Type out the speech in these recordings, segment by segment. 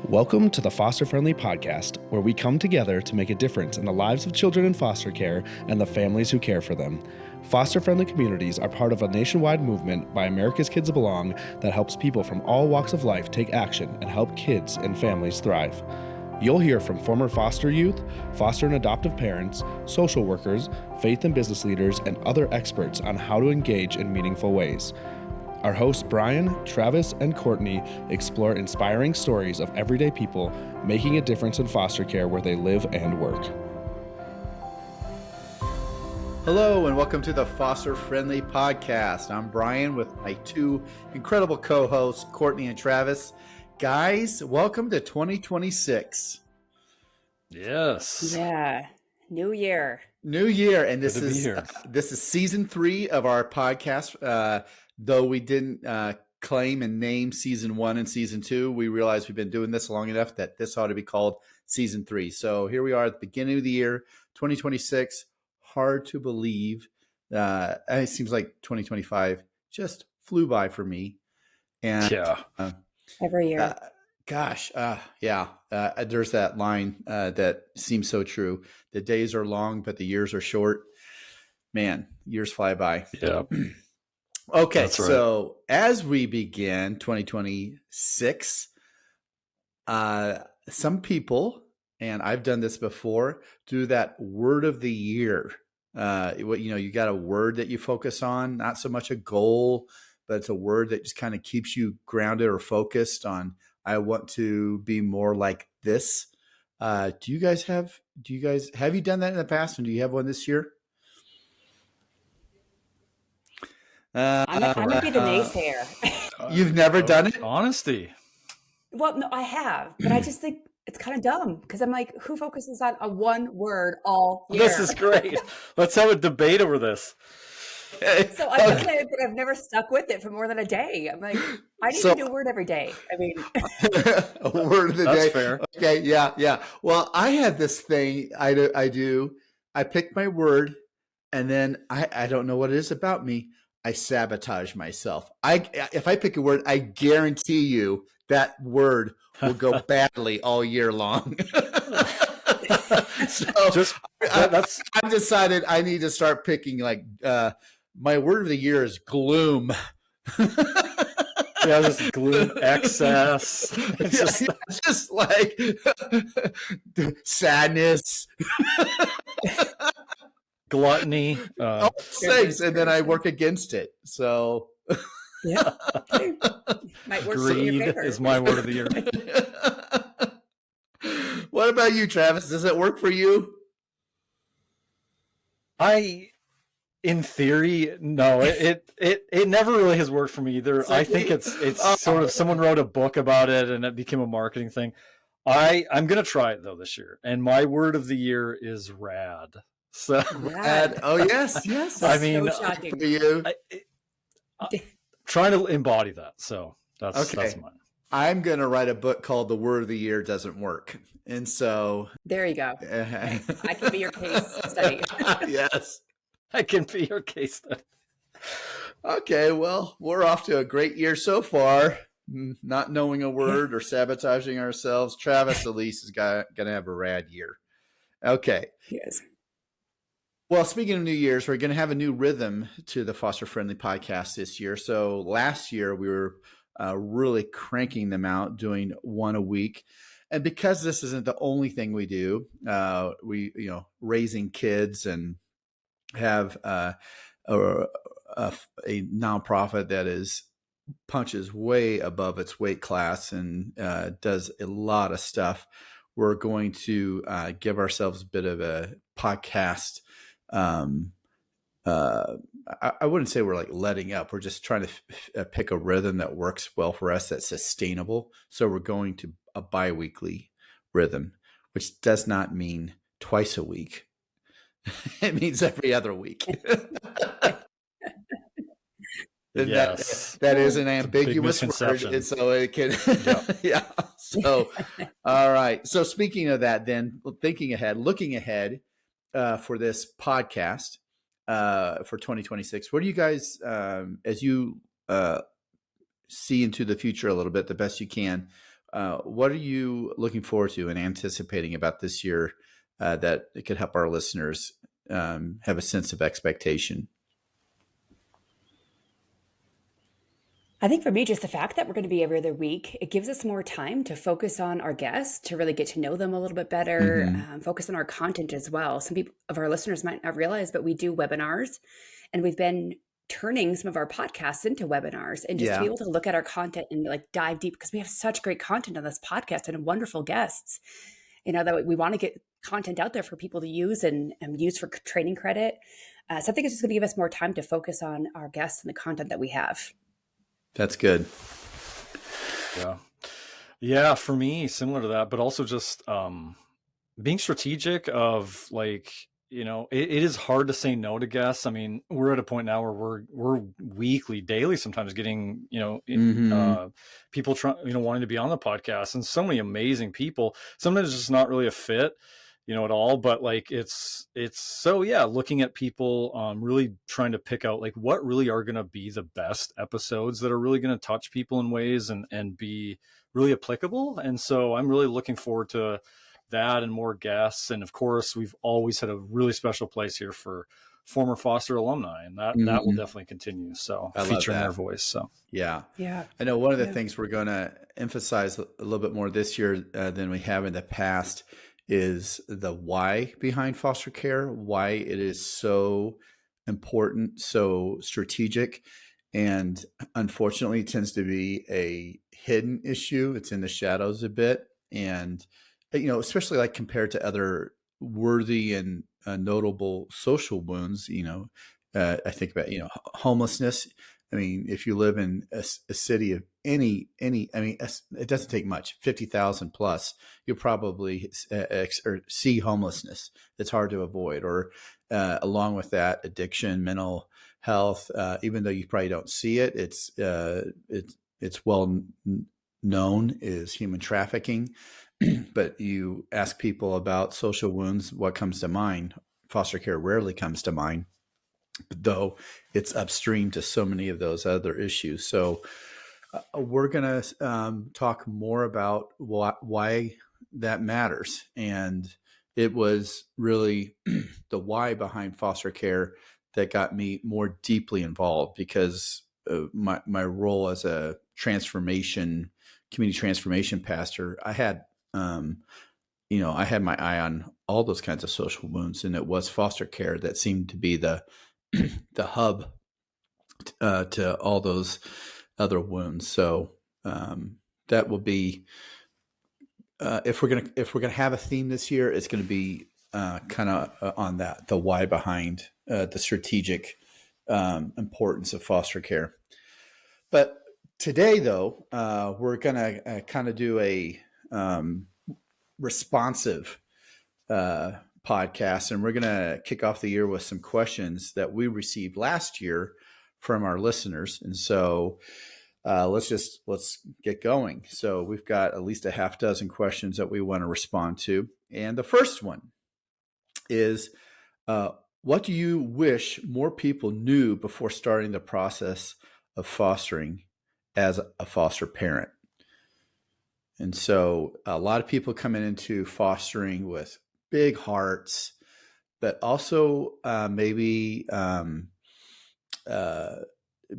Welcome to the Foster Friendly Podcast, where we come together to make a difference in the lives of children in foster care and the families who care for them. Foster Friendly communities are part of a nationwide movement by America's Kids Belong that helps people from all walks of life take action and help kids and families thrive. You'll hear from former foster youth, foster and adoptive parents, social workers, faith and business leaders, and other experts on how to engage in meaningful ways. Our hosts Brian, Travis, and Courtney explore inspiring stories of everyday people making a difference in foster care where they live and work. Hello and welcome to the Foster Friendly Podcast. I'm Brian with my two incredible co-hosts, Courtney and Travis. Guys, welcome to 2026. Yes. Yeah. New year. New year. And this is season 3 of our podcast. Though we didn't claim and name season 1 and season 2, we realized we've been doing this long enough that this ought to be called season 3. So here we are at the beginning of the year, 2026. Hard to believe. It seems like 2025 just flew by for me. And every year. There's that line that seems so true. The days are long, but the years are short. Man, years fly by. Yeah. Okay, That's right. So as we begin 2026, some people, and I've done this before, do that word of the year. You got a word that you focus on, not so much a goal, but it's a word that just kind of keeps you grounded or focused on, I want to be more like this. Have you done that in the past? And do you have one this year? I'm going to be the naysayer. You've never done it? Honesty. Well, no, I have, but I just think it's kind of dumb because I'm like, who focuses on a one word all year? This is great. Let's have a debate over this. So I've never stuck with it for more than a day. I'm like, I need to do a word every day. I mean, a word of the day. That's fair. Okay, yeah. Well, I had this thing I do. I pick my word, and then I don't know what it is about me. I sabotage myself. If I pick a word, I guarantee you that word will go badly all year long. I've decided I need to start picking my word of the year is gloom. Yeah, just gloom, excess. It's just like sadness. Gluttony. All things, and then I work against it. So yeah. Might work greed is my word of the year. What about you, Travis? Does it work for you? In theory, no. It never really has worked for me either. I think it's sort of someone wrote a book about it and it became a marketing thing. I'm gonna try it though this year, and my word of the year is rad. So rad. Oh yes. I mean, so shocking. For you. Trying to embody that. So that's mine. I'm going to write a book called The Word of the Year Doesn't Work. And so there you go. I can be your case study. Yes. I can be your case study. Okay. Well, we're off to a great year so far. Not knowing a word or sabotaging ourselves. Travis, at least, is going to have a rad year. Okay. Yes. Well, speaking of New Year's, we're going to have a new rhythm to the Foster Friendly Podcast this year. So last year we were really cranking them out, doing one a week. And because this isn't the only thing we do, raising kids and have a nonprofit that punches way above its weight class and does a lot of stuff. We're going to give ourselves a bit of a podcast. I wouldn't say we're like letting up. We're just trying to pick a rhythm that works well for us, that's sustainable. So we're going to a bi-weekly rhythm, which does not mean twice a week. It means every other week. Yes. That is an ambiguous word. And so it can, yeah. So, all right. So speaking of that, then looking ahead for this podcast for 2026, what do you guys, as you see into the future a little bit, the best you can, what are you looking forward to and anticipating about this year that it could help our listeners have a sense of expectation? I think for me, just the fact that we're going to be every other week, it gives us more time to focus on our guests, to really get to know them a little bit better, focus on our content as well. Some people of our listeners might not realize, but we do webinars, and we've been turning some of our podcasts into webinars, and just to be able to look at our content and like dive deep, because we have such great content on this podcast and wonderful guests, that we want to get content out there for people to use and use for training credit. So I think it's just going to give us more time to focus on our guests and the content that we have. That's good. Yeah. For me, similar to that, but also just being strategic of like, it is hard to say no to guests. I mean, we're at a point now where we're weekly, daily, sometimes getting, people wanting to be on the podcast, and so many amazing people. Sometimes it's just not really a fit, at all. But like, it's so, looking at people, really trying to pick out like what really are going to be the best episodes that are really going to touch people in ways and be really applicable. And so I'm really looking forward to that and more guests. And of course, we've always had a really special place here for former Foster alumni, and that will definitely continue. So featuring their voice. So yeah. I know one of the things we're going to emphasize a little bit more this year than we have in the past is the why behind foster care, why it is so important, so strategic, and unfortunately it tends to be a hidden issue. It's in the shadows a bit, and especially like compared to other worthy and notable social wounds. I think about homelessness. I mean, if you live in a city of any, I mean, it doesn't take much, 50,000 plus, you'll probably see homelessness. It's hard to avoid. Or along with that, addiction, mental health, even though you probably don't see it, it's well known is human trafficking. But you ask people about social wounds, what comes to mind? Foster care rarely comes to mind, though it's upstream to so many of those other issues. So we're going to talk more about why that matters. And it was really the why behind foster care that got me more deeply involved, because my role as a community transformation pastor, I had my eye on all those kinds of social wounds, and it was foster care that seemed to be the hub to all those other wounds. So that will be if we're gonna have a theme this year, it's going to be kind of on that, the why behind the strategic importance of foster care. But today, though, we're going to kind of do a responsive podcast, and we're going to kick off the year with some questions that we received last year from our listeners. And so let's get going. So we've got at least a half dozen questions that we want to respond to. And the first one is, what do you wish more people knew before starting the process of fostering as a foster parent? And so a lot of people coming into fostering with big hearts, but also maybe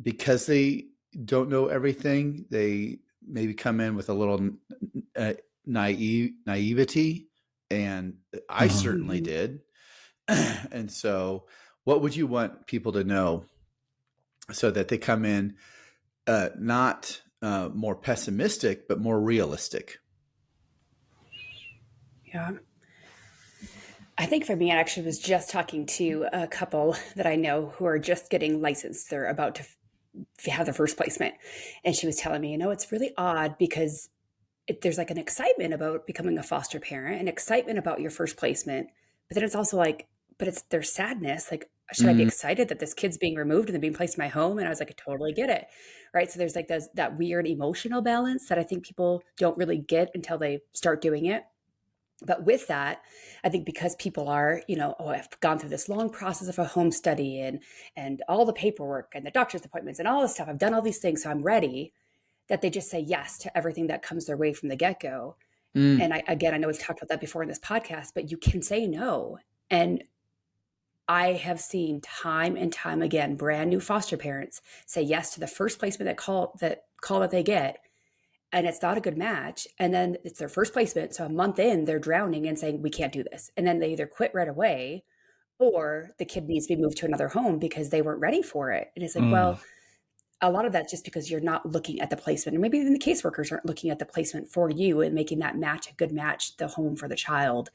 because they don't know everything, they maybe come in with a little naivety, and I certainly did. And so what would you want people to know so that they come in not more pessimistic, but more realistic? Yeah. I think for me, I actually was just talking to a couple that I know who are just getting licensed. They're about to have their first placement. And she was telling me, it's really odd because there's like an excitement about becoming a foster parent, an excitement about your first placement. But then it's also like, there's sadness. Like, should I be excited that this kid's being removed and then being placed in my home? And I was like, I totally get it. Right. So there's like that weird emotional balance that I think people don't really get until they start doing it. But with that, I think because people are, I've gone through this long process of a home study and all the paperwork and the doctor's appointments and all this stuff. I've done all these things, so I'm ready. that they just say yes to everything that comes their way from the get-go. Mm. And I know we've talked about that before in this podcast, but you can say no. And I have seen time and time again, brand new foster parents say yes to the first placement that they get. And it's not a good match. And then it's their first placement. So a month in, they're drowning and saying, we can't do this. And then they either quit right away, or the kid needs to be moved to another home because they weren't ready for it. And it's like, well, a lot of that's just because you're not looking at the placement. And maybe even the caseworkers aren't looking at the placement for you and making that match a good match, the home for the child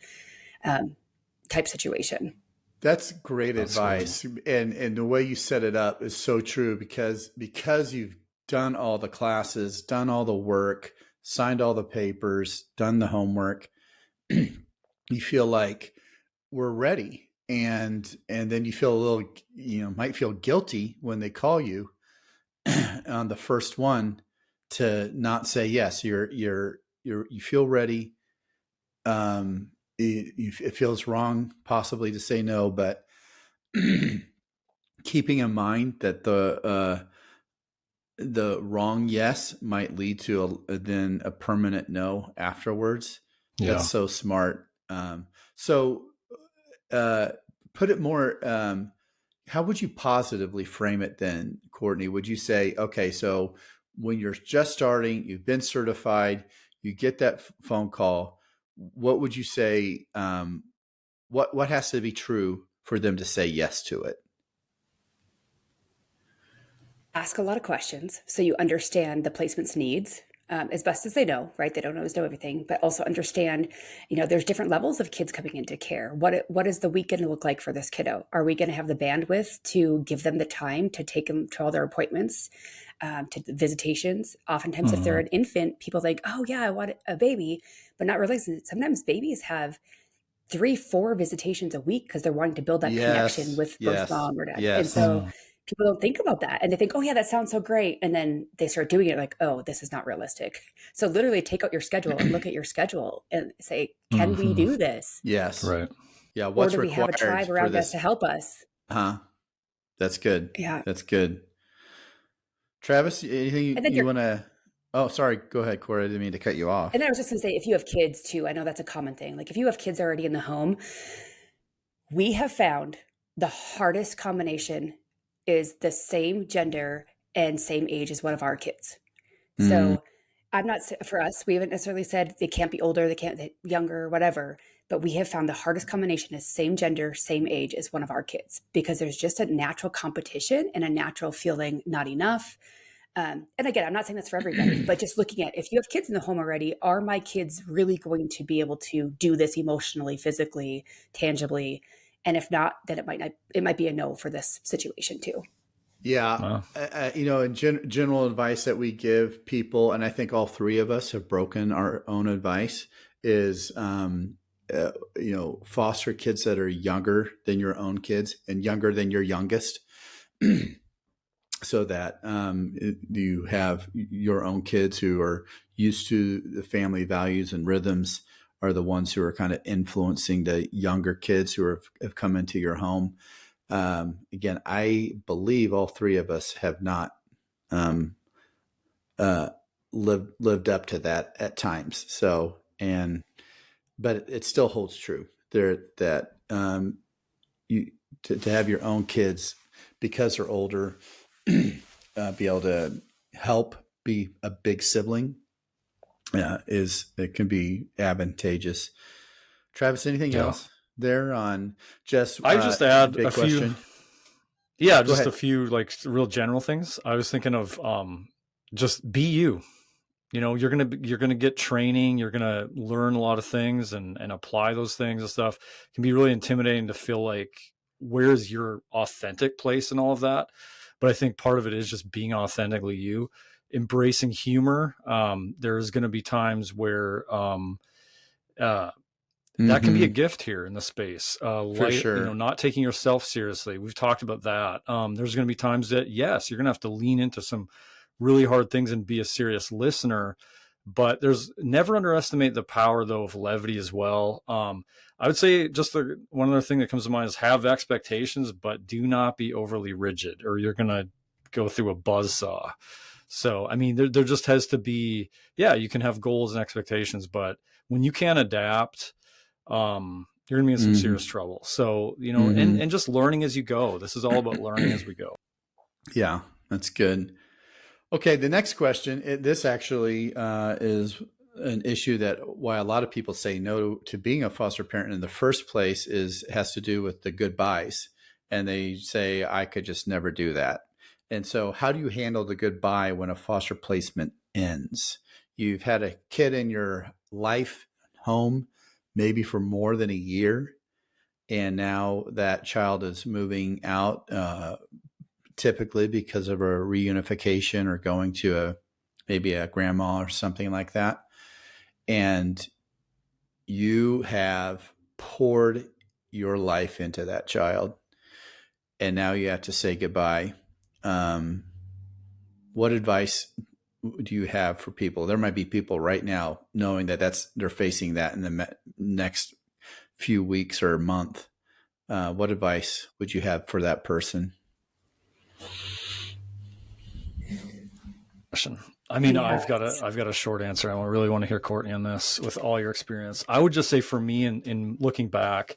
type situation. That's great advice. And the way you set it up is so true, because you've done all the classes, done all the work, signed all the papers, done the homework, you feel like we're ready. And then you feel a little, might feel guilty when they call you on the first one to not say yes. You feel ready. It feels wrong possibly to say no, but keeping in mind that the wrong yes might lead to then a permanent no afterwards. Yeah. That's so smart. Put it more, how would you positively frame it then, Courtney? Would you say, okay, so when you're just starting, you've been certified, you get that phone call, what would you say, what has to be true for them to say yes to it? Ask a lot of questions so you understand the placement's needs as best as they know, right? They don't always know everything, but also understand, there's different levels of kids coming into care. What is the week going to look like for this kiddo? Are we going to have the bandwidth to give them the time to take them to all their appointments, to the visitations? Oftentimes, if they're an infant, people think, oh yeah, I want a baby, but not realizing that sometimes babies have 3-4 visitations a week because they're wanting to build that connection with birth mom or dad. And so people don't think about that, and they think, oh yeah, that sounds so great. And then they start doing it like, oh, this is not realistic. So literally take out your schedule and look at your schedule and say, can we do this? Yes. Right. Yeah. What's required? Or do we have a tribe around us to help us? That's good. Yeah. That's good. Travis, anything you want to, oh, sorry. Go ahead, Corey. I didn't mean to cut you off. And then I was just going to say, if you have kids too, I know that's a common thing. Like if you have kids already in the home, we have found the hardest combination is the same gender and same age as one of our kids. So I'm not, for us, we haven't necessarily said they can't be older, they can't be younger, whatever, but we have found the hardest combination is same gender, same age as one of our kids, because there's just a natural competition and a natural feeling not enough. And again, I'm not saying that's for everybody, but just looking at, if you have kids in the home already, are my kids really going to be able to do this emotionally, physically, tangibly? And if not, then it might be a no for this situation too. Yeah. Wow. General advice that we give people, and I think all three of us have broken our own advice, is, foster kids that are younger than your own kids and younger than your youngest, so that you have your own kids who are used to the family values and rhythms are the ones who are kind of influencing the younger kids who have come into your home. Again, I believe all three of us have not lived up to that at times. So, but it still holds true that to have your own kids, because they're older, be able to help be a big sibling. It can be advantageous. Travis, anything else there on just? I just add a question? Few. Yeah, just a few like real general things. I was thinking of just be you. You're gonna get training. You're gonna learn a lot of things and apply those things and stuff. It can be really intimidating to feel like, where's your authentic place in all of that? But I think part of it is just being authentically you. Embracing humor. There's going to be times where that can be a gift here in the space. For sure. Not taking yourself seriously. We've talked about that. There's going to be times that, yes, you're going to have to lean into some really hard things and be a serious listener. But there's never underestimate the power, though, of levity as well. I would say just one other thing that comes to mind is have expectations, but do not be overly rigid, or you're going to go through a buzzsaw. So, I mean, there just has to be, you can have goals and expectations, but when you can't adapt, you're going to be in some serious trouble. So, and just learning as you go. This is all about learning as we go. Yeah, that's good. Okay, the next question, this actually is an issue that why a lot of people say no to being a foster parent in the first place has to do with the goodbyes. And they say, I could just never do that. And so how do you handle the goodbye when a foster placement ends? You've had a kid in your life, home, maybe for more than a year. And now that child is moving out, typically because of a reunification or going to maybe a grandma or something like that. And you have poured your life into that child. And now you have to say goodbye. What advice do you have for people? There might be people right now knowing that they're facing that in the next few weeks or month. What advice would you have for that person? I mean, I've got a short answer. I really want to hear Courtney on this with all your experience. I would just say for me, in looking back,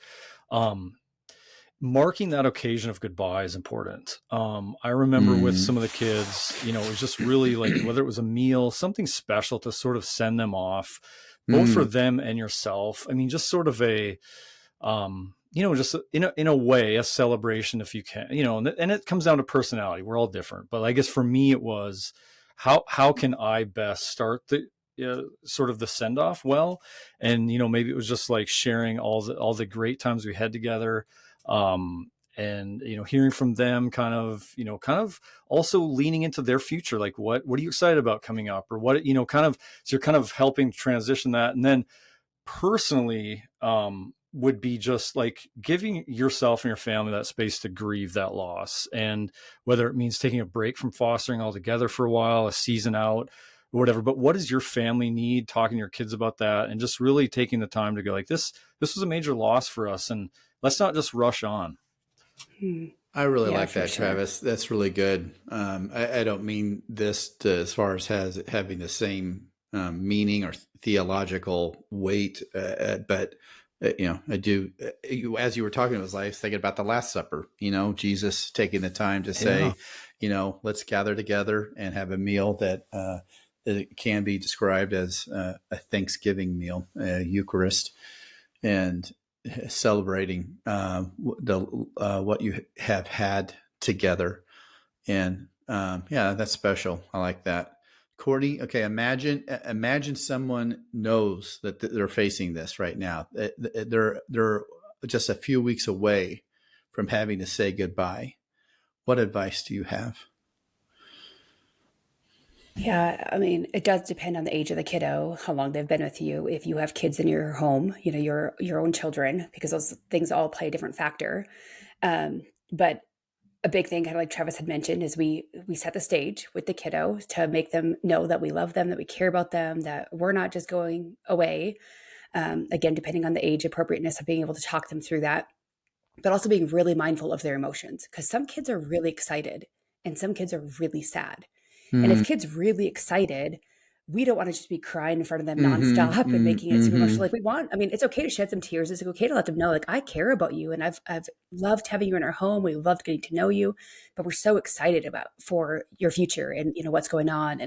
marking that occasion of goodbye is important. I remember with some of the kids, it was just really like, whether it was a meal, something special to sort of send them off, both for them and yourself. I mean, just sort of a, just in a way, a celebration, if you can, and it comes down to personality. We're all different, but I guess for me, it was how can I best start the sort of the send off well, and maybe it was just like sharing all the great times we had together, and hearing from them, kind of also leaning into their future, like what are you excited about coming up, or what so you're kind of helping transition that, and then personally, would be just like giving yourself and your family that space to grieve that loss. And whether it means taking a break from fostering altogether for a while, a season out, or whatever, but what does your family need? Talking to your kids about that, and just really taking the time to go like, this was a major loss for us, and let's not just rush on. I really like that, sure. Travis. That's really good. I don't mean this as far as having the same meaning or theological weight, but I do. As you were talking, I was thinking about the Last Supper. Jesus taking the time to say, let's gather together and have a meal that it can be described as a Thanksgiving meal, a Eucharist, and celebrating what you have had together. And that's special. I like that. Courtney, okay, imagine someone knows that they're facing this right now. They're just a few weeks away from having to say goodbye. What advice do you have? Yeah, I mean, it does depend on the age of the kiddo, how long they've been with you. If you have kids in your home, your own children, because those things all play a different factor. But a big thing, kind of like Travis had mentioned, is we set the stage with the kiddo to make them know that we love them, that we care about them, that we're not just going away. Again, depending on the age appropriateness of being able to talk them through that, but also being really mindful of their emotions, because some kids are really excited and some kids are really sad. And if kids really excited, we don't want to just be crying in front of them nonstop and making it super emotional. It's okay to shed some tears. It's okay to let them know, like, I care about you and I've loved having you in our home. We loved getting to know you, but we're so excited for your future and, what's going on.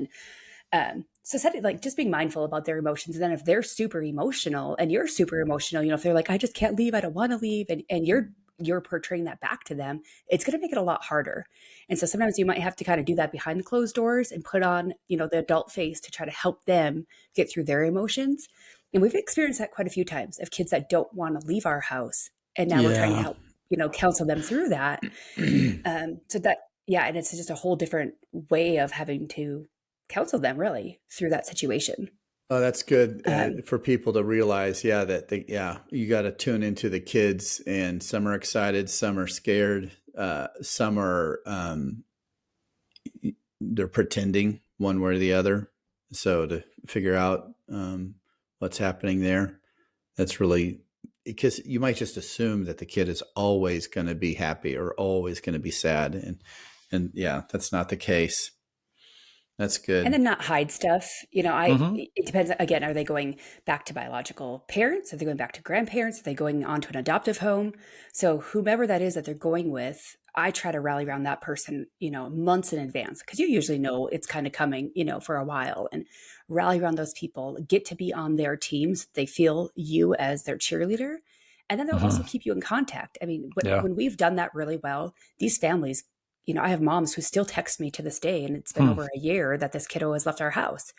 And so just being mindful about their emotions. And then if they're super emotional and you're super emotional, if they're like, I just can't leave, I don't want to leave. And you're portraying that back to them, it's going to make it a lot harder. And so sometimes you might have to kind of do that behind the closed doors and put on, the adult face to try to help them get through their emotions. And we've experienced that quite a few times of kids that don't want to leave our house. And now we're trying to help, counsel them through that. And it's just a whole different way of having to counsel them really through that situation. Oh, that's good for people to realize, that you got to tune into the kids, and some are excited, some are scared, some are they're pretending one way or the other. So to figure out what's happening there, that's really, because you might just assume that the kid is always going to be happy or always going to be sad, and that's not the case. That's good. And then not hide stuff. Mm-hmm. It depends. Again, are they going back to biological parents? Are they going back to grandparents? Are they going on to an adoptive home? So whomever that is that they're going with, I try to rally around that person, months in advance, because you usually know it's kind of coming, for a while, and rally around those people, get to be on their teams. They feel you as their cheerleader. And then they'll also keep you in contact. I mean, when we've done that really well, these families, I have moms who still text me to this day, and it's been over a year that this kiddo has left our house.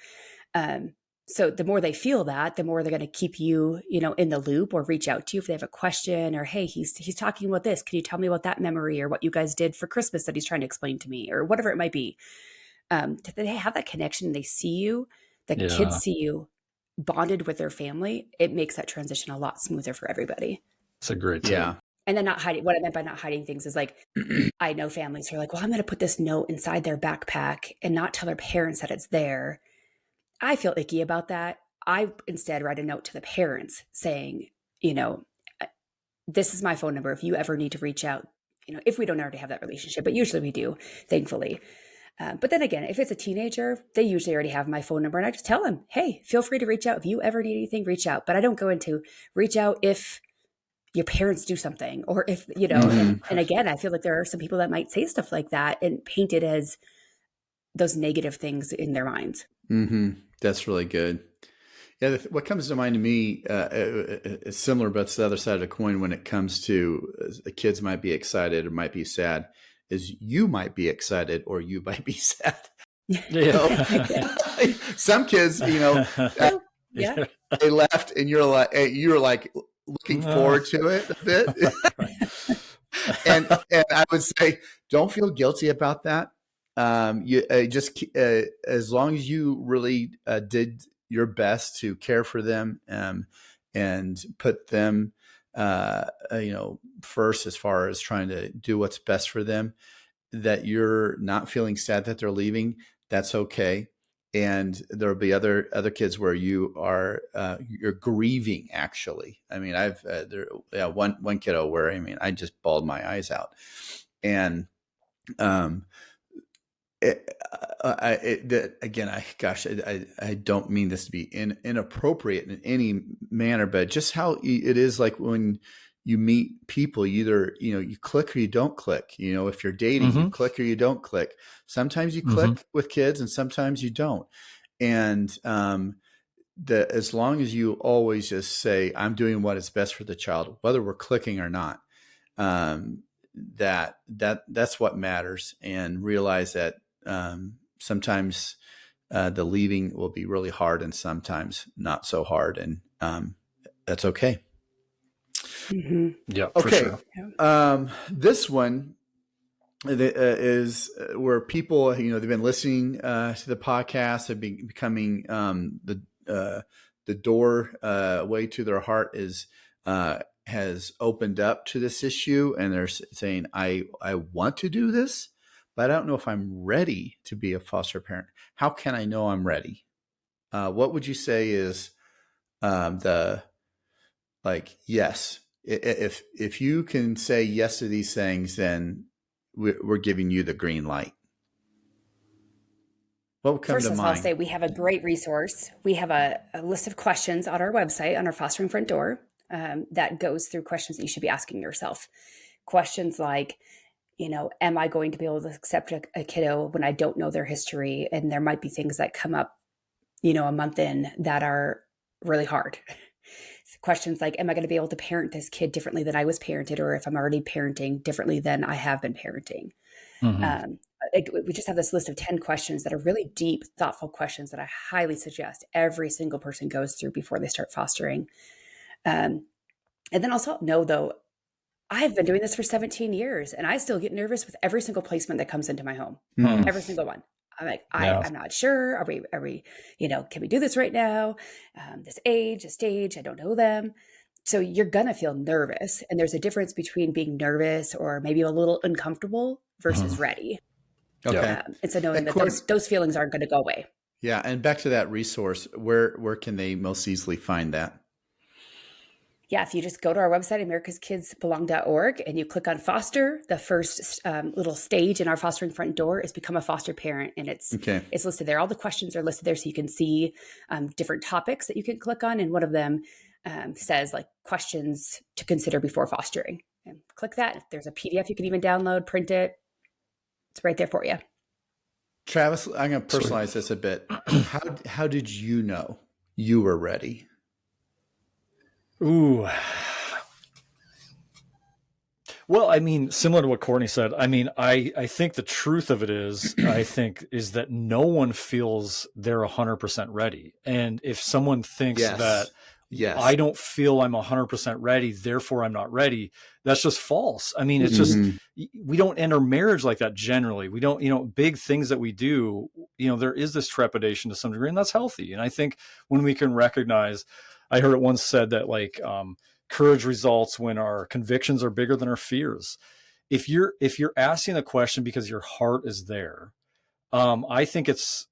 So the more they feel that, the more they're going to keep you, in the loop, or reach out to you if they have a question, or, hey, he's talking about this. Can you tell me about that memory, or what you guys did for Christmas that he's trying to explain to me, or whatever it might be. They have that connection. They see you, the kids see you bonded with their family. It makes that transition a lot smoother for everybody. It's a great tip. Yeah. And then not hiding. What I meant by not hiding things is like, I know families who are like, well, I'm going to put this note inside their backpack and not tell their parents that it's there. I feel icky about that. I instead write a note to the parents saying, this is my phone number. If you ever need to reach out, if we don't already have that relationship, but usually we do, thankfully. But then again, if it's a teenager, they usually already have my phone number, and I just tell them, hey, feel free to reach out. If you ever need anything, reach out. But I don't go into reach out if your parents do something, or if, and again, I feel like there are some people that might say stuff like that and paint it as those negative things in their minds. Mm-hmm. That's really good. Yeah. What comes to mind to me is similar, but it's the other side of the coin when it comes to the kids might be excited or might be sad, is you might be excited or you might be sad. Some kids, they left and you're like looking forward to it a bit. and I would say, don't feel guilty about that. You just as long as you really did your best to care for them and put them first as far as trying to do what's best for them, that you're not feeling sad that they're leaving, that's okay. And there'll be other kids where you are you're grieving. Actually, I mean, I've one kiddo where I just bawled my eyes out, and I don't mean this to be inappropriate in any manner, but just how it is, like when you meet people, either, you click or you don't click. If you're dating, you click or you don't click. Sometimes you click with kids and sometimes you don't. And as long as you always just say, I'm doing what is best for the child, whether we're clicking or not, that's what matters. And realize that sometimes the leaving will be really hard and sometimes not so hard. And that's okay. Mm-hmm. Yeah. Okay. For sure. This one is where people, they've been listening to the podcast, have been becoming the doorway to their heart has opened up to this issue, and they're saying, I want to do this, but I don't know if I'm ready to be a foster parent. How can I know I'm ready? What would you say is yes? If you can say yes to these things, then we're giving you the green light. What would come to mind? First of all, I'll say we have a great resource. We have a list of questions on our website, on our Fostering Front Door, that goes through questions that you should be asking yourself. Questions like, am I going to be able to accept a kiddo when I don't know their history? And there might be things that come up, a month in that are really hard. Questions like, am I going to be able to parent this kid differently than I was parented, or if I'm already parenting differently than I have been parenting? Mm-hmm. We just have this list of 10 questions that are really deep, thoughtful questions that I highly suggest every single person goes through before they start fostering. And then also know, though, I've been doing this for 17 years and I still get nervous with every single placement that comes into my home. Mm-hmm. Every single one. I'm like, I'm not sure. Are we, can we do this right now? This age, this stage, I don't know them. So you're going to feel nervous. And there's a difference between being nervous or maybe a little uncomfortable versus ready. Okay. And so knowing that those feelings aren't going to go away. Yeah. And back to that resource, where can they most easily find that? Yeah, if you just go to our website, americaskidsbelong.org, and you click on foster, the first little stage in our fostering front door is become a foster parent. And it's listed there. All the questions are listed there, so you can see different topics that you can click on. And one of them says like questions to consider before fostering. And click that. There's a PDF you can even download, print it. It's right there for you. Travis, I'm going to personalize this a bit. How did you know you were ready? Ooh. Well, I mean, similar to what Courtney said, I mean, I think the truth of it is, is that no one feels they're 100% ready. And if someone thinks that I don't feel I'm 100% ready, therefore I'm not ready, that's just false. I mean, it's just, we don't enter marriage like that generally. We don't, big things that we do, there is this trepidation to some degree, and that's healthy. And I think when we can recognize, I heard it once said that like courage results when our convictions are bigger than our fears. If you're asking the question because your heart is there, I think it's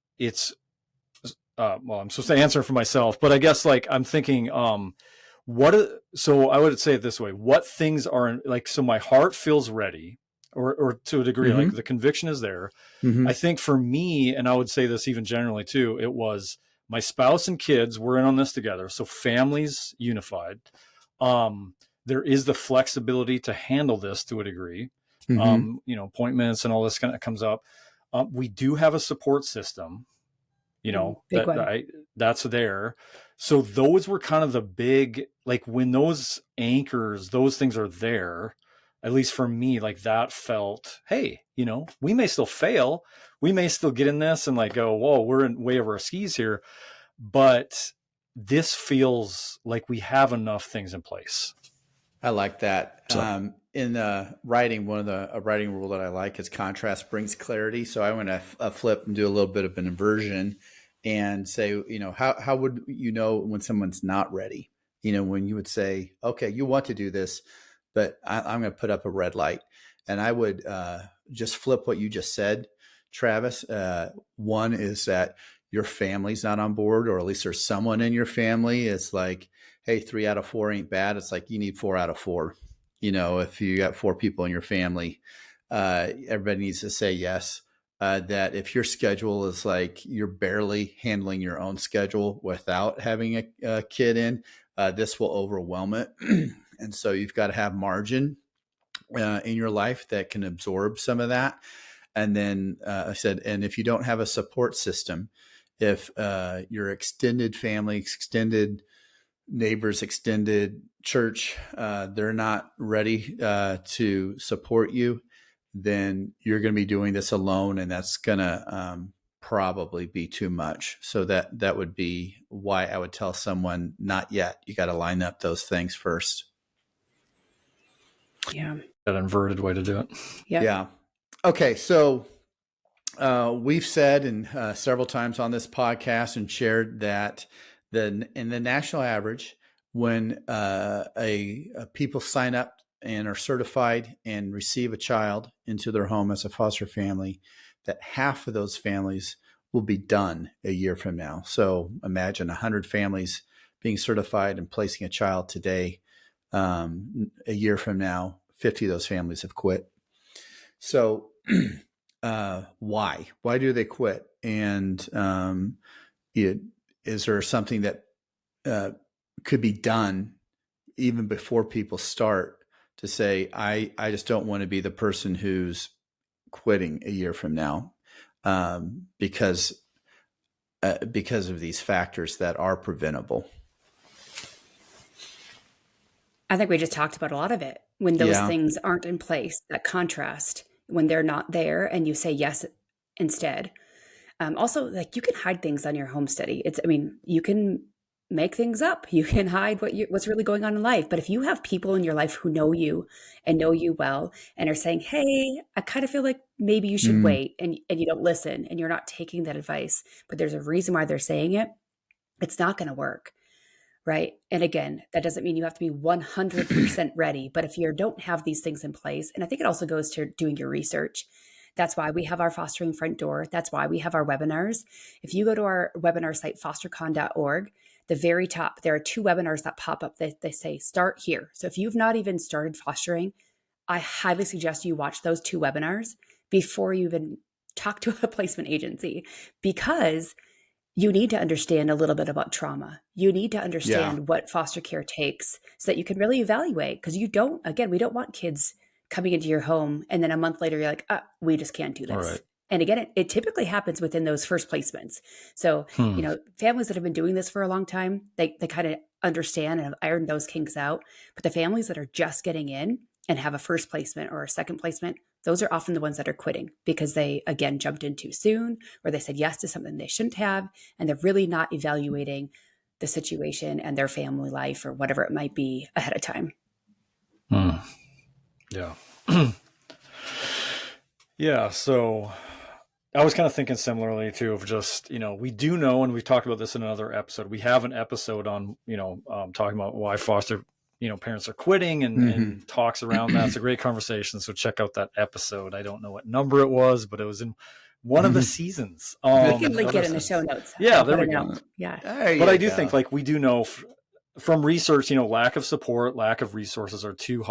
well, I'm supposed to answer for myself, but I guess like I'm thinking, so I would say it this way: what things are like? So my heart feels ready, or to a degree, like the conviction is there. I think for me, and I would say this even generally too, it was my spouse and kids were in on this together. So families unified. There is the flexibility to handle this to a degree. Appointments and all this kind of comes up. We do have a support system, that's there. So those were kind of the big, like when those anchors, those things are there, at least for me, like that felt, hey, we may still fail. We may still get in this and like go, whoa, we're way over our skis here. But this feels like we have enough things in place. I like that. In writing, a writing rule that I like is contrast brings clarity. So I want to flip and do a little bit of an inversion and say, how would you know when someone's not ready? When you would say, okay, you want to do this, but I'm going to put up a red light. And I would just flip what you just said, Travis. One is that your family's not on board, or at least there's someone in your family. It's like, hey, 3 out of 4 ain't bad. It's like you need 4 out of 4. If you got 4 people in your family, everybody needs to say yes. That if your schedule is like you're barely handling your own schedule without having a kid in, this will overwhelm it. And so you've got to have margin in your life that can absorb some of that. And then I said, and if you don't have a support system, if your extended family, extended neighbors, extended church, they're not ready to support you, then you're going to be doing this alone, and that's going to probably be too much. So that would be why I would tell someone, not yet. You got to line up those things first. Yeah. That inverted way to do it. Yeah. Okay. So we've said and several times on this podcast and shared that in the national average, when people sign up and are certified and receive a child into their home as a foster family, that half of those families will be done a year from now. So imagine 100 families being certified and placing a child today. A year from now, 50 of those families have quit. So why? Why do they quit? And is there something that could be done even before people start to say, I just don't want to be the person who's quitting a year from now because of these factors that are preventable? I think we just talked about a lot of it. When those things aren't in place, that contrast, when they're not there and you say yes instead. Also, like you can hide things on your home study. You can make things up. You can hide what's really going on in life. But if you have people in your life who know you and know you well and are saying, hey, I kind of feel like maybe you should wait, and you don't listen and you're not taking that advice, but there's a reason why they're saying it, it's not going to work. Right. And again, that doesn't mean you have to be 100% ready. But if you don't have these things in place, and I think it also goes to doing your research. That's why we have our fostering front door. That's why we have our webinars. If you go to our webinar site, fostercon.org, the very top, there are 2 webinars that pop up that they say, start here. So if you've not even started fostering, I highly suggest you watch those 2 webinars before you even talk to a placement agency, because you need to understand a little bit about trauma. You need to understand what foster care takes so that you can really evaluate, because we don't want kids coming into your home and then a month later you're like, we just can't do this. Right. And again, it typically happens within those first placements. So, families that have been doing this for a long time, they kind of understand and have ironed those kinks out. But the families that are just getting in and have a first placement or a second placement, those are often the ones that are quitting because they, again, jumped in too soon, or they said yes to something they shouldn't have, and they're really not evaluating the situation and their family life or whatever it might be ahead of time. Yeah. Yeah. So I was kind of thinking similarly too, of just, we do know, and we've talked about this in another episode, we have an episode on, talking about why foster, parents are quitting and talks around that. It's a great conversation. So check out that episode. I don't know what number it was, but it was in one of the seasons. We can link it in the show notes. Yeah, there we go. Yeah. But I do think, like, we do know from research, lack of support, lack of resources are 2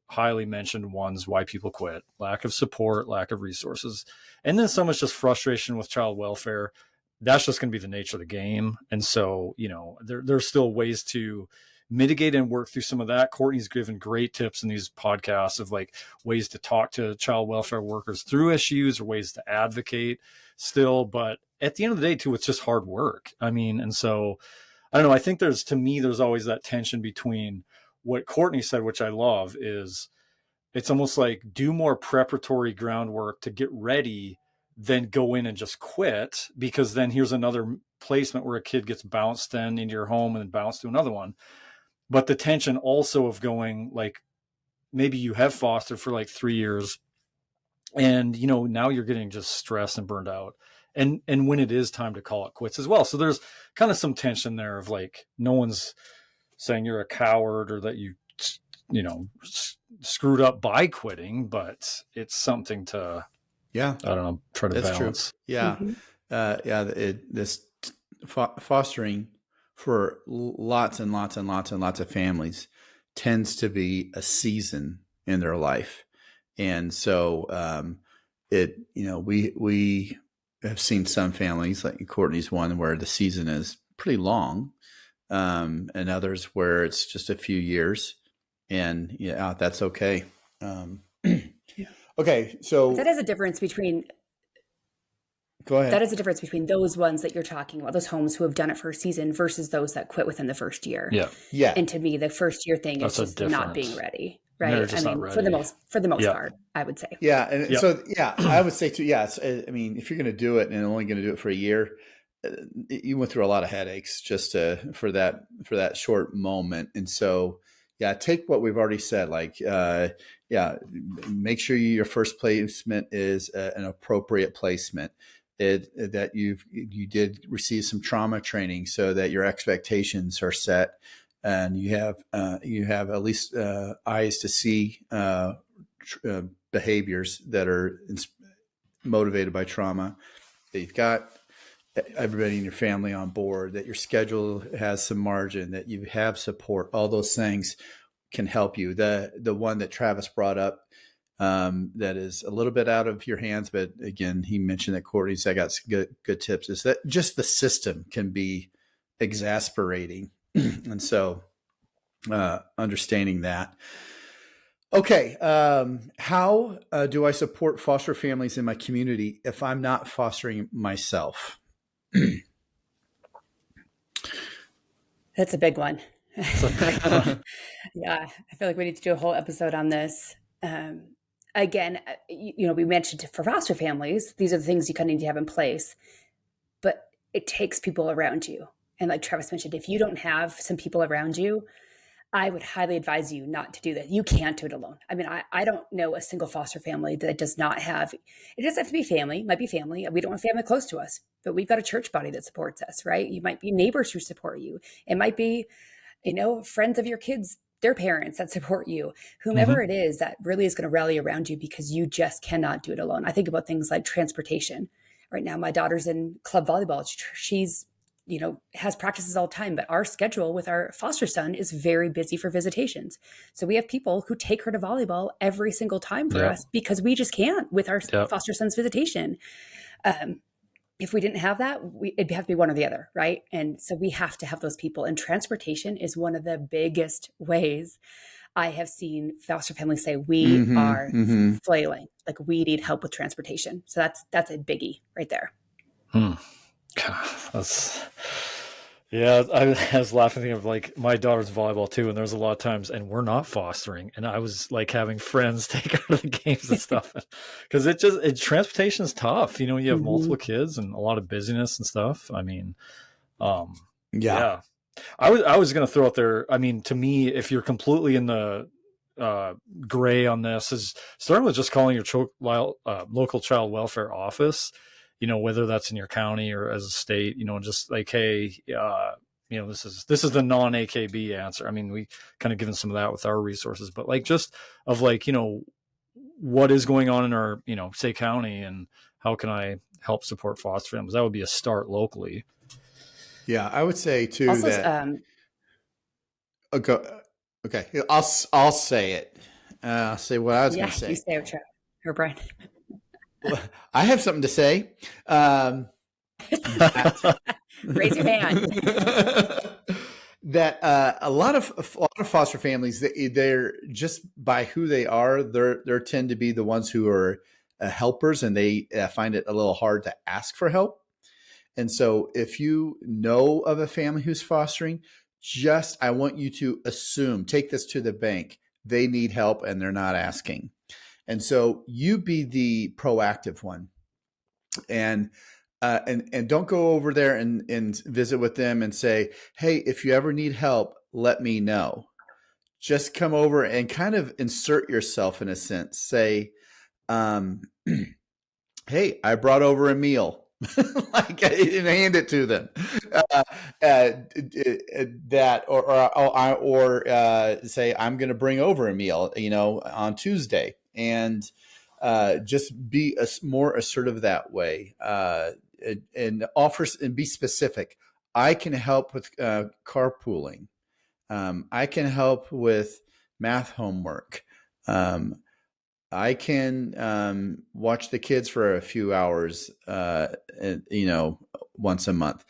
highly mentioned ones why people quit. Lack of support, lack of resources. And then so much just frustration with child welfare. That's just going to be the nature of the game. And so, there's still ways to mitigate and work through some of that. Courtney's given great tips in these podcasts of like ways to talk to child welfare workers through issues or ways to advocate still. But at the end of the day too, it's just hard work. And so I don't know. I think there's always that tension between what Courtney said, which I love, is it's almost like do more preparatory groundwork to get ready, then go in and just quit, because then here's another placement where a kid gets bounced then into your home and then bounced to another one. But the tension also of going, like, maybe you have fostered for like 3 years and, now you're getting just stressed and burned out. And when it is time to call it quits as well. So there's kind of some tension there of like, no one's saying you're a coward or that you screwed up by quitting, but it's something to, I don't know, try to balance. True. Yeah. Fostering for lots and lots and lots and lots of families tends to be a season in their life. And so, we have seen some families, like Courtney's one, where the season is pretty long, and others where it's just a few years, and that's okay. Okay, so that is a difference between. Go ahead. That is a difference between those ones that you're talking about, those homes who have done it for a season versus those that quit within the first year. Yeah. And to me, the first year thing is just not being ready. Right. For the most part, I would say. Yeah. And so, I would say too, if you're going to do it and only going to do it for a year, you went through a lot of headaches just for that short moment. And so, take what we've already said, like, make sure your first placement is an appropriate placement. That you did receive some trauma training so that your expectations are set. And you have at least eyes to see behaviors that are motivated by trauma. That you've got everybody in your family on board. That your schedule has some margin. That you have support. All those things can help you. The one that Travis brought up that is a little bit out of your hands, but again, he mentioned that Courtney's. I got some good tips. Is that just the system can be exasperating. And so understanding that. Okay. How do I support foster families in my community if I'm not fostering myself? That's a big one. Yeah. I feel like we need to do a whole episode on this. Again, we mentioned for foster families, these are the things you kind of need to have in place, but it takes people around you. And like Travis mentioned, if you don't have some people around you, I would highly advise you not to do that. You can't do it alone. I don't know a single foster family that does not have, it doesn't have to be family, it might be family. We don't have family close to us, but we've got a church body that supports us, right? You might be neighbors who support you. It might be, friends of your kids, their parents that support you, whomever it is that really is going to rally around you because you just cannot do it alone. I think about things like transportation. Right now, my daughter's in club volleyball. She's has practices all the time, but our schedule with our foster son is very busy for visitations. So we have people who take her to volleyball every single time for us because we just can't with our foster son's visitation. If we didn't have that, it'd have to be one or the other, right? And so we have to have those people. And transportation is one of the biggest ways I have seen foster families say, we are flailing. Like, we need help with transportation. So that's a biggie right there. God, I was laughing of like my daughter's volleyball too, and there's a lot of times, and we're not fostering, and I was like having friends take her to the games and stuff because transportation is tough. You have multiple kids and a lot of busyness and stuff. I mean, yeah. I was going to throw out there. I mean, to me, if you're completely in the gray on this, is starting with just calling your local child welfare office. Whether that's in your county or as a state. Just like, hey, this is the non-AKB answer. I mean, we kind of given some of that with our resources, but like just of like what is going on in our say county and how can I help support foster families? That would be a start locally. Yeah, I would say too also, that. Okay, I'll say it. I'll say what I was going to say. You say it, or Brian. I have something to say. Raise your hand. That a lot of foster families, they're just by who they are, they tend to be the ones who are helpers, and they find it a little hard to ask for help. And so if you know of a family who's fostering, I want you to assume, take this to the bank, they need help and they're not asking. And so you be the proactive one, and don't go over there and visit with them and say, hey, if you ever need help, let me know. Just come over and kind of insert yourself in a sense. Say, hey, I brought over a meal. Like, and hand it to them. Or say, I'm going to bring over a meal, on Tuesday. And just be more assertive that way, and offers and be specific. I can help with carpooling. I can help with math homework. I can watch the kids for a few hours, once a month.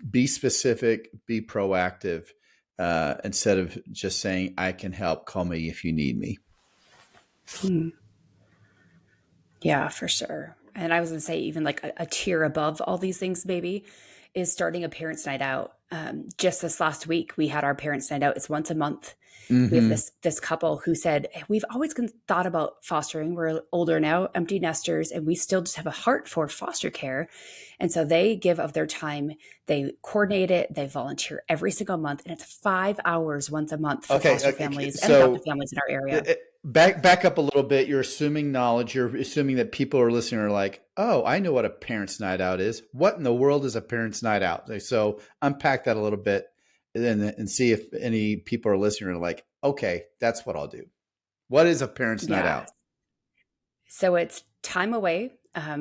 Be specific, be proactive, instead of just saying, I can help, call me if you need me. Yeah, for sure. And I was going to say, even like a tier above all these things, maybe, is starting a parents' night out. Just this last week, we had our parents' night out. It's once a month. We have this couple who said, we've always thought about fostering. We're older now, empty nesters, and we still just have a heart for foster care. And so they give of their time. They coordinate it. They volunteer every single month. And it's 5 hours once a month for foster families and adopted families in our area. Back up a little bit. You're assuming knowledge. You're assuming that people are listening are like, oh, I know what a parents' night out is. What in the world is a parents' night out? So unpack that a little bit and see if any people are listening are like, okay, that's what I'll do. What is a parents' night out? So it's time away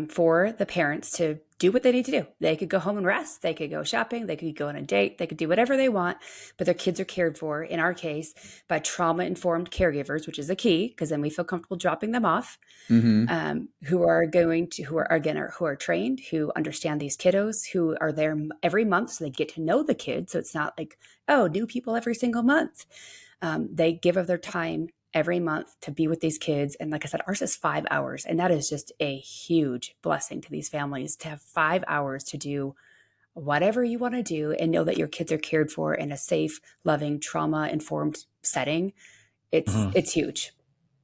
for the parents to do what they need to do. They could go home and rest. They could go shopping. They could go on a date. They could do whatever they want, but their kids are cared for, in our case, by trauma-informed caregivers, which is a key, because then we feel comfortable dropping them off, who are trained, who understand these kiddos, who are there every month. So they get to know the kids. So it's not like, oh, new people every single month. They give of their time every month to be with these kids. And like I said, ours is 5 hours. And that is just a huge blessing to these families, to have 5 hours to do whatever you want to do and know that your kids are cared for in a safe, loving, trauma-informed setting. It's huge.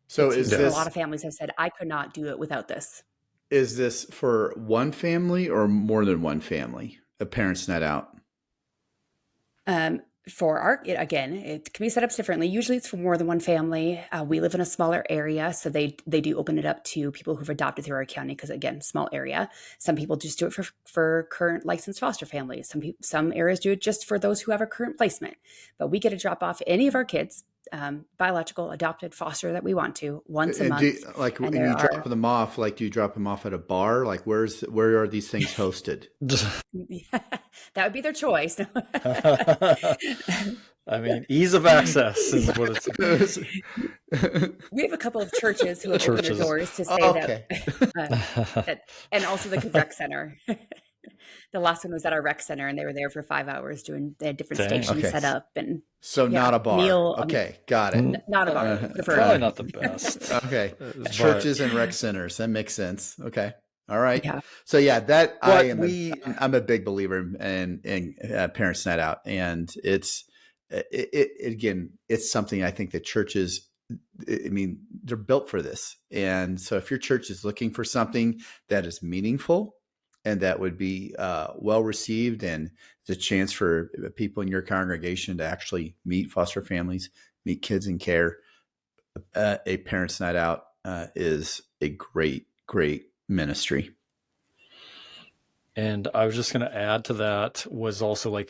So a lot of families have said, I could not do it without this. Is this for one family or more than one family, a parents' night out? Again, it can be set up differently. Usually it's for more than one family. We live in a smaller area, so they do open it up to people who've adopted through our county because, again, small area. Some people just do it for current licensed foster families. Some areas do it just for those who have a current placement. But we get to drop off any of our kids biological, adopted, foster that we want to once a month. When you drop them off, do you drop them off at a bar? Where are these things hosted? That would be their choice. I mean, ease of access is what it's. We have a couple of churches who have opened their doors to say that, and also the rec center. The last one was at our rec center, and they were there for 5 hours they had different stations set up, and not a bar. Got it. Not a bar. Probably not the best. Okay, churches and rec centers, that makes sense. Okay, all right. Yeah. So I'm a big believer in Parents Night Out, and it's something I think that churches, they're built for this, and so if your church is looking for something that is meaningful and that would be well received, and the chance for people in your congregation to actually meet foster families, meet kids in care, a Parents Night Out is a great, great ministry. And I was just going to add to that was also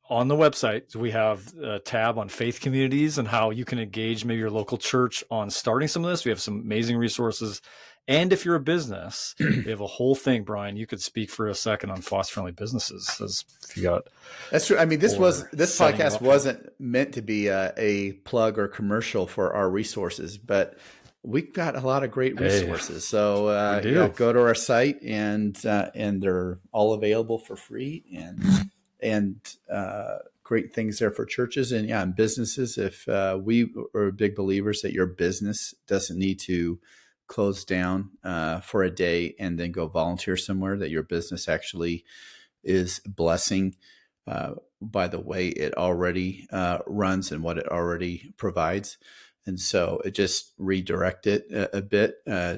on the website, we have a tab on faith communities and how you can engage maybe your local church on starting some of this. We have some amazing resources. And if you're a business, we have a whole thing, Brian, you could speak for a second on foster-friendly businesses if you got. That's true. This podcast wasn't meant to be a plug or commercial for our resources, but we've got a lot of great resources. So go to our site, and they're all available for free, and great things there for churches and businesses. If we are big believers that your business doesn't need to close down for a day and then go volunteer somewhere, that your business actually is blessing by the way it already runs and what it already provides. And so it just redirect it a bit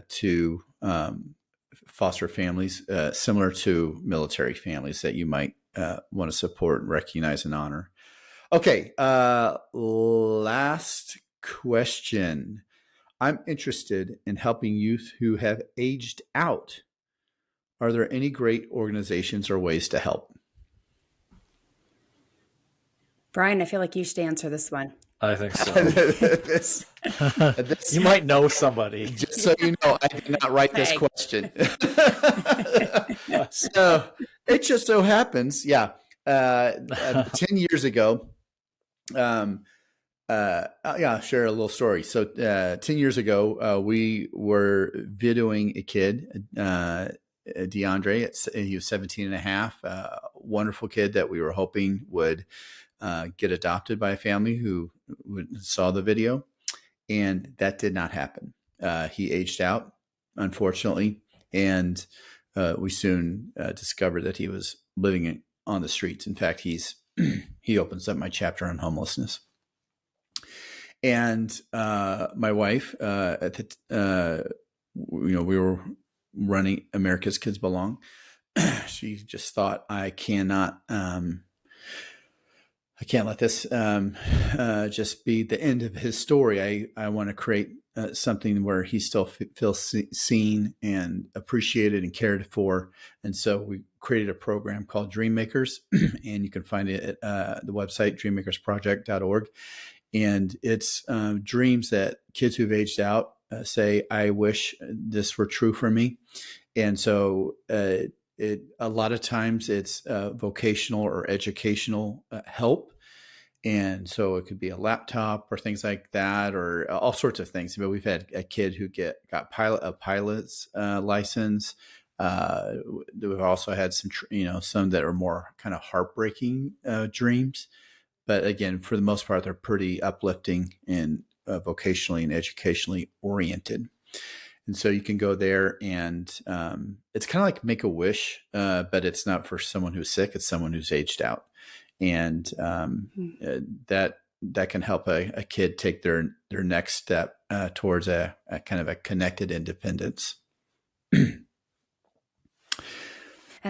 to foster families, similar to military families that you might want to support and recognize and honor. Okay, last question. I'm interested in helping youth who have aged out. Are there any great organizations or ways to help? Brian, I feel like you should answer this one. I think so. You might know somebody. Just so you know, I did not write this question. So it just so happens, 10 years ago, I'll share a little story. So 10 years ago, we were videoing a kid, DeAndre. He was 17 and a half, wonderful kid that we were hoping would get adopted by a family who saw the video. And that did not happen. He aged out, unfortunately. And we soon discovered that he was living on the streets. In fact, he opens up my chapter on homelessness. And my wife, we were running America's Kids Belong. She just thought, I can't let this just be the end of his story. I want to create something where he still feels seen and appreciated and cared for. And so we created a program called Dream Makers, and you can find it at the website, dreammakersproject.org. And it's dreams that kids who've aged out say, I wish this were true for me. And so a lot of times it's vocational or educational help. And so it could be a laptop or things like that, or all sorts of things. But we've had a kid who got a pilot's license. We've also had some that are more kind of heartbreaking dreams. But again, for the most part, they're pretty uplifting and vocationally and educationally oriented. And so you can go there, and it's kind of like Make-A-Wish, but it's not for someone who's sick. It's someone who's aged out. And that can help a kid take their next step towards a kind of a connected independence. I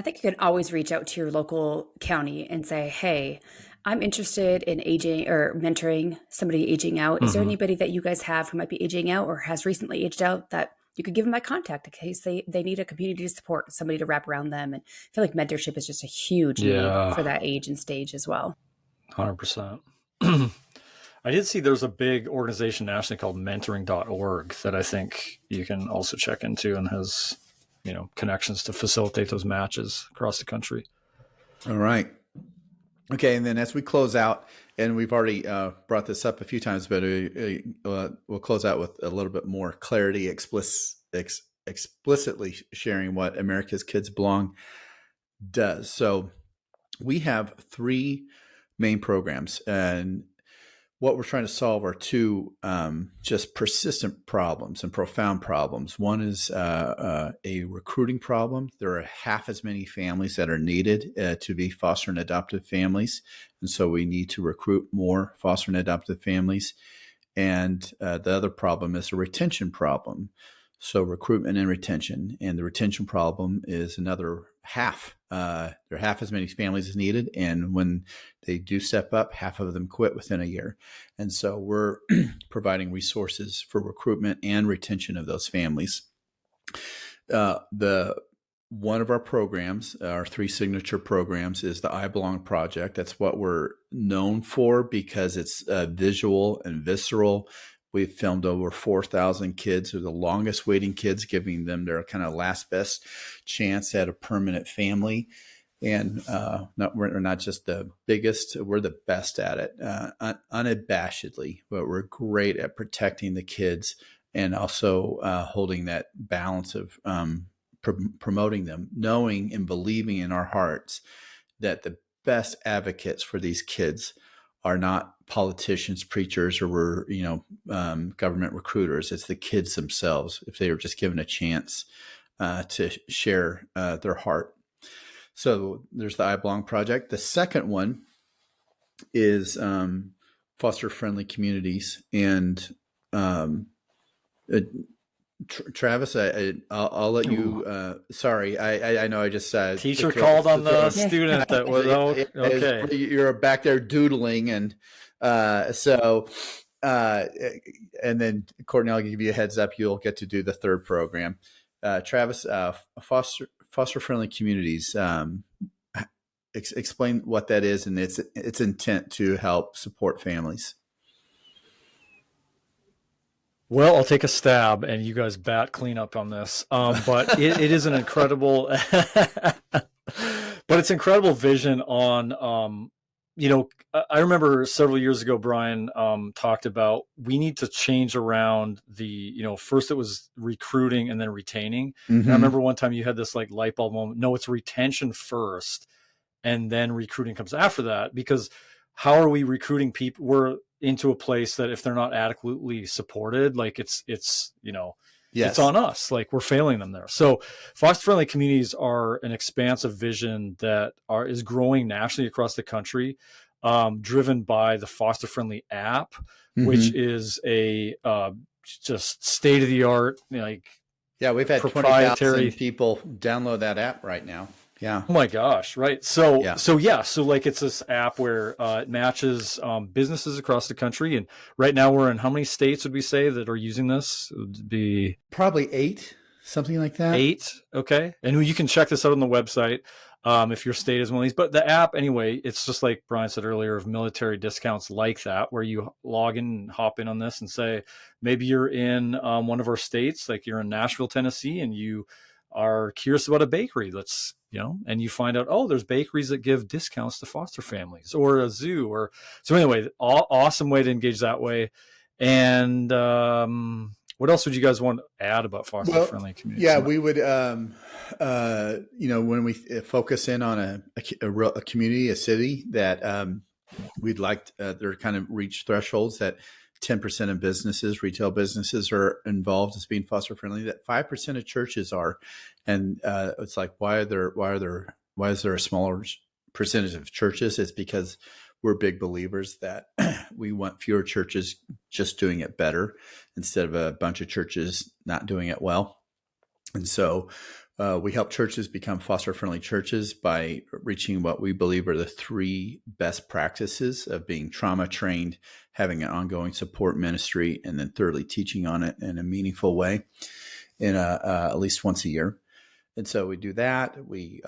think you can always reach out to your local county and say, hey, I'm interested in aging or mentoring somebody aging out. Is there anybody that you guys have who might be aging out or has recently aged out that you could give them my contact in case they need a community to support, somebody to wrap around them? And I feel like mentorship is just a huge need for that age and stage as well. 100%. I I did see there's a big organization nationally called mentoring.org that I think you can also check into, and has, connections to facilitate those matches across the country. All right. Okay. And then as we close out, and we've already brought this up a few times, but we'll close out with a little bit more clarity, explicitly sharing what America's Kids Belong does. So we have 3 main programs, and what we're trying to solve are 2 just persistent problems and profound problems. One is a recruiting problem. There are half as many families that are needed to be foster and adoptive families. And so we need to recruit more foster and adoptive families. And the other problem is a retention problem. So recruitment and retention. And the retention problem is another half. There are half as many families as needed. And when they do step up, half of them quit within a year. And so we're providing resources for recruitment and retention of those families. One of our programs, our 3 signature programs, is the I Belong Project. That's what we're known for because it's visual and visceral. We've filmed over 4,000 kids, who are the longest waiting kids, giving them their kind of last best chance at a permanent family. And we're not just the biggest, we're the best at it, unabashedly, but we're great at protecting the kids and also holding that balance of promoting them, knowing and believing in our hearts that the best advocates for these kids are not politicians, preachers, or government recruiters. It's the kids themselves, if they are just given a chance to share their heart. So there's the I Belong Project. The second one is foster-friendly communities. And Travis, I'll let you. Sorry, I know I just teacher called on the student that was okay. You're back there doodling, and and then Courtney, I'll give you a heads up. You'll get to do the third program. Travis, foster-friendly communities. Explain what that is and its intent to help support families. Well, I'll take a stab, and you guys bat clean up on this. But it is an incredible, but it's incredible vision on, I remember several years ago, Brian talked about we need to change around first it was recruiting and then retaining. Mm-hmm. And I remember one time you had this like light bulb moment. No, it's retention first, and then recruiting comes after that, because how are we recruiting people? We're into a place that if they're not adequately supported, like it's yes. It's on us. Like we're failing them there. So foster-friendly communities are an expansive vision that is growing nationally across the country, driven by the Foster-Friendly app, mm-hmm. which is a just state-of-the-art, yeah, we've had 20,000 people download that app right now. Yeah. Oh my gosh. Right. So like it's this app where it matches businesses across the country. And right now we're in how many states would we say that are using this? It would be probably 8, something like that. 8. Okay. And you can check this out on the website if your state is one of these. But the app, anyway, it's just like Brian said earlier, of military discounts like that, where you log in and hop in on this and say, maybe you're in one of our states, like you're in Nashville, Tennessee, and you are curious about a bakery. And you find out, there's bakeries that give discounts to foster families, or a zoo, so anyway, awesome way to engage that way. And what else would you guys want to add about foster-friendly communities? Yeah, we would, when we focus in on a community, a city that we'd like, they're kind of reach thresholds that 10% of businesses, retail businesses, are involved as being foster friendly, that 5% of churches are. And it's like, why is there a smaller percentage of churches? It's because we're big believers that we want fewer churches just doing it better instead of a bunch of churches not doing it well. And so we help churches become foster-friendly churches by reaching what we believe are the 3 best practices of being trauma-trained, having an ongoing support ministry, and then thirdly, teaching on it in a meaningful way at least once a year. And so we do that. We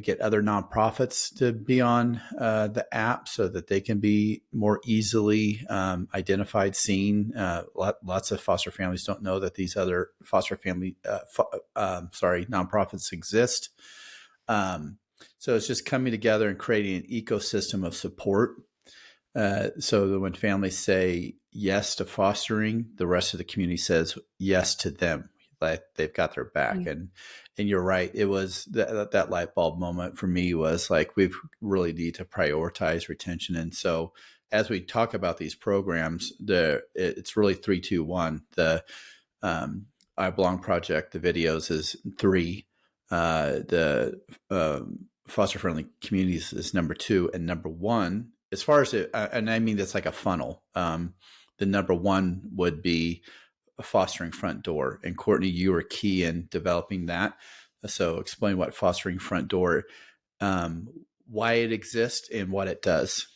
get other nonprofits to be on the app so that they can be more easily identified, seen. Lots of foster families don't know that these other foster family, nonprofits exist. So it's just coming together and creating an ecosystem of support. So that when families say yes to fostering, the rest of the community says yes to them. Like they've got their back. Mm-hmm. And you're right. It was that light bulb moment for me was like, we really need to prioritize retention. And so as we talk about these programs, it's really 3, 2, 1. The I Belong Project, the videos is 3. The foster friendly communities is number 2, and number 1, as far as it, and I mean, that's like a funnel. The number 1 would be a Fostering Front Door. And Courtney, you were key in developing that. So explain what Fostering Front Door, why it exists and what it does.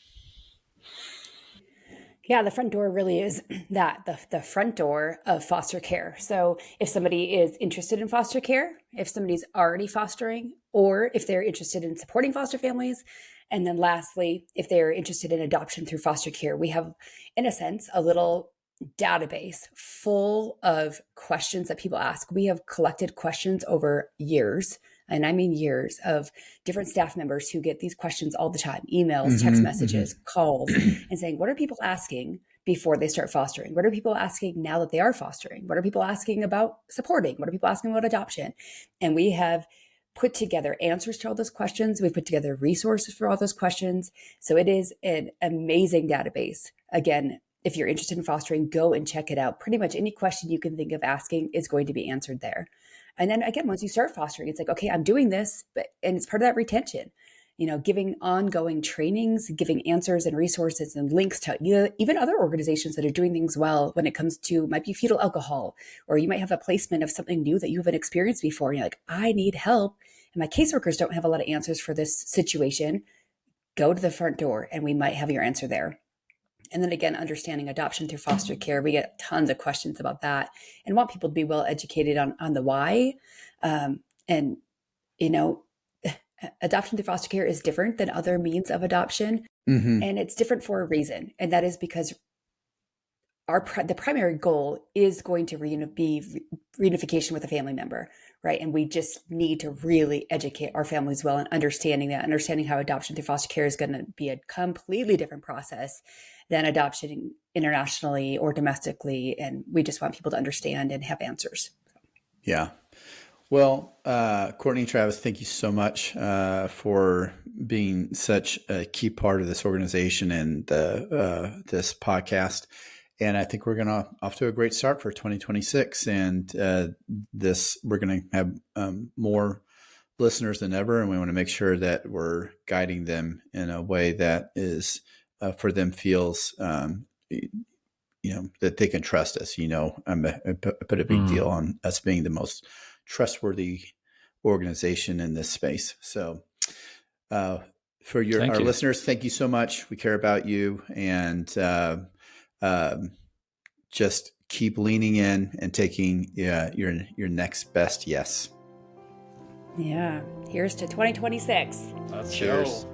Yeah, the front door really is that, the front door of foster care. So if somebody is interested in foster care, if somebody's already fostering, or if they're interested in supporting foster families, and then lastly, if they're interested in adoption through foster care, we have, in a sense, a little database full of questions that people ask. We have collected questions over years, and I mean years, of different staff members who get these questions all the time, emails, text messages, calls, and saying, what are people asking before they start fostering? What are people asking now that they are fostering? What are people asking about supporting? What are people asking about adoption? And we have put together answers to all those questions. We've put together resources for all those questions. So it is an amazing database. Again, if you're interested in fostering, go and check it out. Pretty much any question you can think of asking is going to be answered there. And then again, once you start fostering, it's like, okay, I'm doing this, and it's part of that retention, giving ongoing trainings, giving answers and resources and links to even other organizations that are doing things well when it comes to, might be fetal alcohol, or you might have a placement of something new that you haven't experienced before. And you're like, I need help, and my caseworkers don't have a lot of answers for this situation. Go to the front door and we might have your answer there. And then again, understanding adoption through foster care, we get tons of questions about that and want people to be well educated on the why. Adoption through foster care is different than other means of adoption. Mm-hmm. And it's different for a reason. And that is because the primary goal is going to be reunification with a family member, right? And we just need to really educate our families well, and understanding how adoption through foster care is going to be a completely different process than adoption internationally or domestically. And we just want people to understand and have answers. Yeah. Well, Courtney, Travis, thank you so much for being such a key part of this organization and this podcast. And I think we're off to a great start for 2026. And we're going to have more listeners than ever. And we want to make sure that we're guiding them in a way that is for them feels, that they can trust us. I put a big deal on us being the most trustworthy organization in this space. So for our listeners, thank you so much. We care about you, and just keep leaning in and taking your next best yes. Yeah. Here's to 2026. Cheers.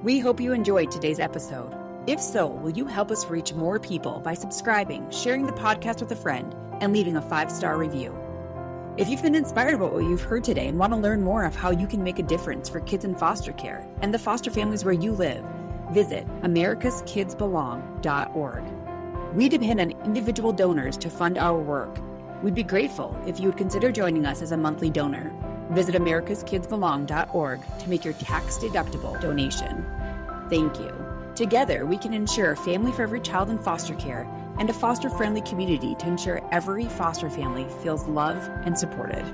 We hope you enjoyed today's episode. If so, will you help us reach more people by subscribing, sharing the podcast with a friend, and leaving a 5-star review? If you've been inspired by what you've heard today and want to learn more of how you can make a difference for kids in foster care and the foster families where you live, visit americaskidsbelong.org. We depend on individual donors to fund our work. We'd be grateful if you would consider joining us as a monthly donor. Visit americaskidsbelong.org to make your tax-deductible donation. Thank you. Together, we can ensure a family for every child in foster care and a foster-friendly community to ensure every foster family feels loved and supported.